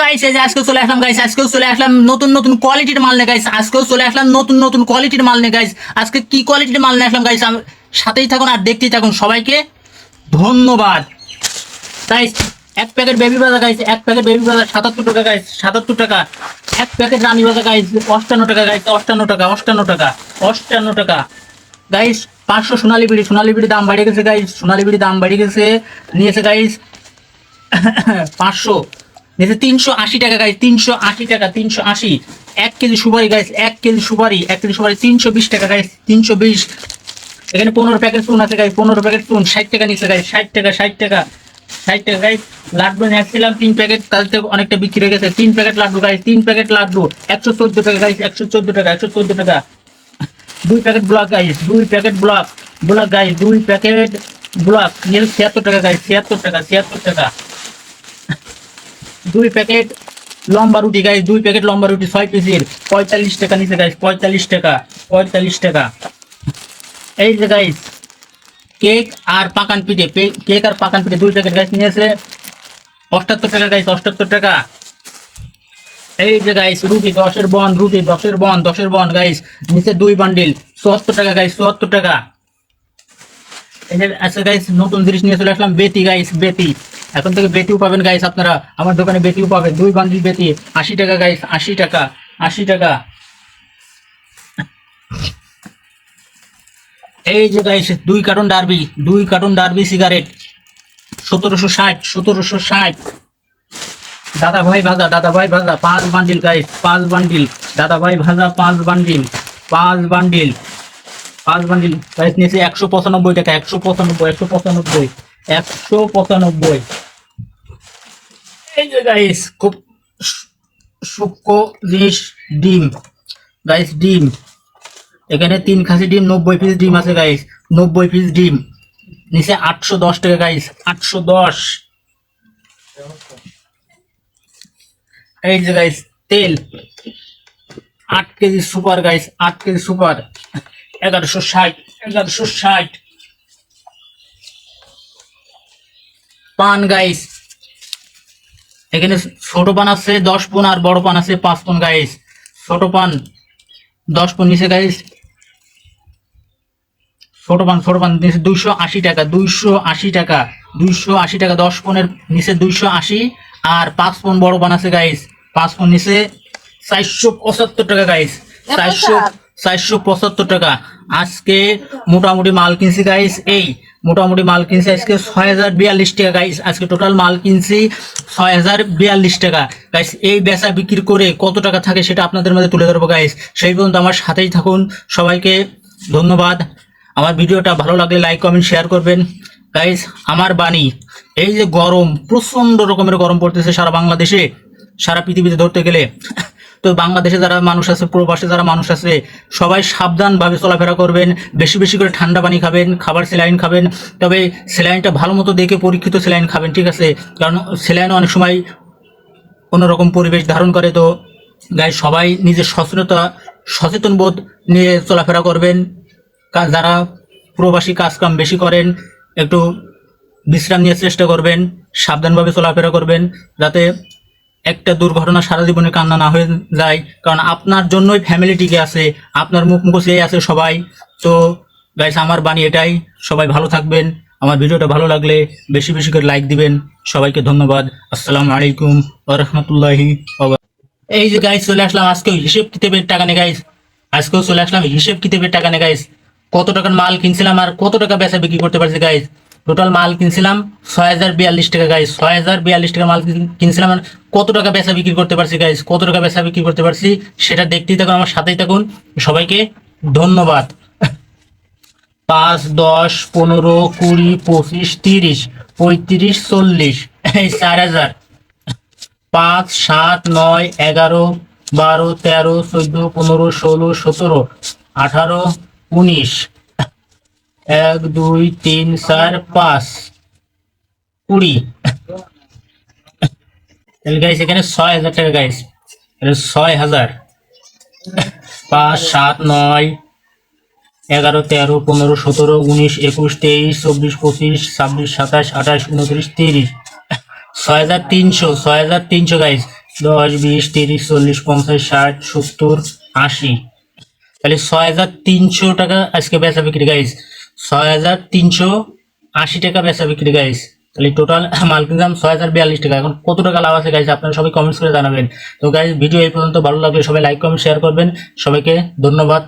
Guys, এই যে আজকেও চলে আসলাম গাইস, আজকেও চলে আসলাম নতুন নতুন কোয়ালিটির মাল নিয়ে গাইস, আজকেও চলে আসলাম নতুন নতুন কোয়ালিটির মাল নিয়ে গাইস। আজকে কি কোয়ালিটির মাল নিয়ে আসলাম গাইস, সাথেই থাকুন আর দেখতেই থাকুন। সবাইকে ধন্যবাদ গাইস। এক প্যাকেট বেবি বাজার গাইস, এক প্যাকেট বেবি বাজার 77 টাকা গাইস, 77 টাকা। এক প্যাকেট রানী বাজার গাইস 58 টাকা গাইস, 58 টাকা, 58 টাকা, 58 টাকা গাইস। 500 সোনালী বিড়ি, সোনালী বিড়ি দাম বাড়িয়ে গেছে গাইস, সোনালী বিড়ি দাম বাড়িয়ে গেছে, নিয়েছে গাইস 500, নিয়েছে 380 টাকা গাইস, 380 টাকা, 380। 1 কেজি সুপারি গাইস, 1 কেজি সুপারি, 1 কেজি সুপারি 320 টাকা গাইস, 320। এখানে 15 প্যাকেট চুন আছে গাইস, 15 প্যাকেট চুন 60 টাকা নিচ্ছে গাইস, 60 টাকা, 60 টাকা, 60 টাকা গাইস। লাড্ডু নিয়েছিলাম 3 প্যাকেট, তাতে অনেকটা বিক্রি হয়ে গেছে। 3 প্যাকেট লাড্ডু গাইস, 3 প্যাকেট লাড্ডু 114 টাকা গাইস, 114 টাকা, 114 টাকা। 2 packet block guys, 2 packet block, block guys, 2 packet block নিয়ে 76 টাকা গাইস, 76 টাকা, 76 টাকা। 2 প্যাকেট লম্বা রুটি গাইস, 2 প্যাকেট লম্বা রুটি 6 পিসের 45 টাকা নিচে গাইস, 45 টাকা, 45 টাকা। এই যে গাইস কেক আর পাকান পিঠে, কেক আর পাকান পিঠে 2 প্যাকেট গাইস নিয়েছে 78 টাকা গাইস, 78 টাকা। এই যে গাইস রুটি 10-এর বন, রুটি 10-এর বন, 10-এর বন গাইস নিচে 2 বান্ডিল 74 টাকা গাইস, 74 টাকা। এই যে আচ্ছা গাইস নতুন জিনিস নিয়ে চলে আসলাম, বেতি গাইস, বেতি। এখন থেকে বেতিও পাবেন গাইস আপনারা, আমার দোকানে বেতিও পাবেন। 2 বান্ডিল বেতি 80 টাকা গাইস, 80 টাকা, 80 টাকা। এই যে guys 2 carton derby, 2 carton derby cigarette 1760, 1760। দাদা ভাই ভাজা, দাদা ভাই ভাজা 5 বান্ডিল গাইস, 5 বান্ডিল দাদা ভাই ভাজা, 5 বান্ডিল, 5 বান্ডিল, 5 বান্ডিল গাইস নিচে 195 টাকা, 195, 195, 195। এই যে গাইস খুব সূক্ষ্ম জিনিস, ডিম গাইস, ডিম। এখানে 3 খাসি ডিম, 90 পিস ডিম আছে গাইস, 90 পিস ডিম নিচে 810 টাকা গাইস, 810। এই যে গাইস তেল 8 KG super guys, 8 KG super 1160, 1160। পান গাইস, এখানে ছোট পান আছে 10 পন আর বড় পান আছে 5 পন গাইস। ছোট পান 10 পন নিচে গাইস, ছোট পান নিচে 280 টাকা, 280 টাকা, 280 টাকা। 10 পনের নিচে 280 আর 5 পন বড় পান আছে গাইস, 5 পন নিচে 475 টাকা গাইস, 475 টাকা। আজকে মোটামুটি মাল কিনছি গাইস, এই মোটামুটি মাল কিনছি আজকে 6042 টাকা গাইস। আজকে টোটাল মাল কিনছি 6042 টাকা গাইস। এই বেচা বিক্রি করে কত টাকা থাকে সেটা আপনাদের মধ্যে তুলে ধরবো গাইস। সেই পর্যন্ত আমার সাথেই থাকুন। সবাইকে ধন্যবাদ। আমার ভিডিওটা ভালো লাগলে লাইক কমেন্ট শেয়ার করবেন গাইস। আমার বাণী, এই যে গরম, প্রচন্ড রকমের গরম পড়তেছে সারা বাংলাদেশে, সারা পৃথিবীতে ধরতে গেলে। তো বাংলাদেশে যারা মানুষ আছে, প্রবাসে যারা মানুষ আছে, সবাই সাবধানভাবে চলাফেরা করবেন, বেশি বেশি করে ঠান্ডা পানি খাবেন, খাবার স্যালাইন খাবেন। তবে স্যালাইনটা ভালো মতো দেখে পরীক্ষিত স্যালাইন খাবেন, ঠিক আছে? কারণ স্যালাইন অনেক সময় অন্যরকম পরিবেশ ধারণ করে। তো গাইস সবাই নিজের সচেতন বোধ নিয়ে চলাফেরা করবেন। যারা প্রবাসী কাজকাম বেশি করেন একটু বিশ্রাম নিয়ে চেষ্টা করবেন, সাবধানভাবে চলাফেরা করবেন, যাতে একটা দুর্ঘটনা সারা জীবনে কান্না না হয়ে যায়। কারণ আপনার জন্যই ফ্যামিলি টিকে আছে, আপনার মুখ মুখে আছে সবাই। তো গাইস আমার বাণী এটাই, সবাই ভালো থাকবেন। আমার ভিডিওটা ভালো লাগলে বেশি বেশি করে লাইক দিবেন। সবাইকে ধন্যবাদ। আসসালামু আলাইকুম ওয়া রাহমাতুল্লাহি ওয়া বারাকাতুহু। এই যে গাইস চলে আসলাম আজকেও হিসেব কিতাবের টাকা নিয়ে গাইস, আজকেও চলে আসলাম হিসেব কিতাবের টাকা নিয়ে গাইস। কত টাকার মাল কিনছিলাম আর কত টাকা বেচা বিক্রি করতে পারছি গাইস। টোটাল মাল কিনছিলাম 6042 টাকা গাইস, 6042 টাকা মাল কিনছিলাম। আর কত টাকা বেচা বিক্রি করতে পারছি গাইস, কত টাকা বেচা বিক্রি করতে পারছি সেটা দেখতেই থাকুন, আমার সাথেই থাকুন। সবাইকে ধন্যবাদ। 5, 10, 15, 20, 25, 30, 35, 40, এই 4000। 5, 7, 9, 11, 12, 13, 14, 15, 16, 17, 18, 19, 1, 2, 3, 4, 5, 20। তাহলে গাইস এখানে 6000 টাকা গাইস, 6000। 5, 7, 9, 11, 13, 15, 17, 19, 21, 23, 24, 25, 26, 27, 28, 29, 30, 6300, 6300 গাইস। 10, 20, 30, 40, 50, 60, 70, 80, তাহলে 6,300 টাকা আজকে বেচা বিক্রি গাইস। 6,380 টাকা বেচা বিক্রি গাইস। তাহলে টোটাল মাল কিনলাম 6,042 টাকা। এখন কত টাকা লাভ আছে গাইস আপনারা সবাই কমেন্টস করে জানাবেন। তো গাইস ভিডিও এই পর্যন্ত, ভালো লাগলে সবাই লাইক কমেন্ট শেয়ার করবেন। সবাইকে ধন্যবাদ।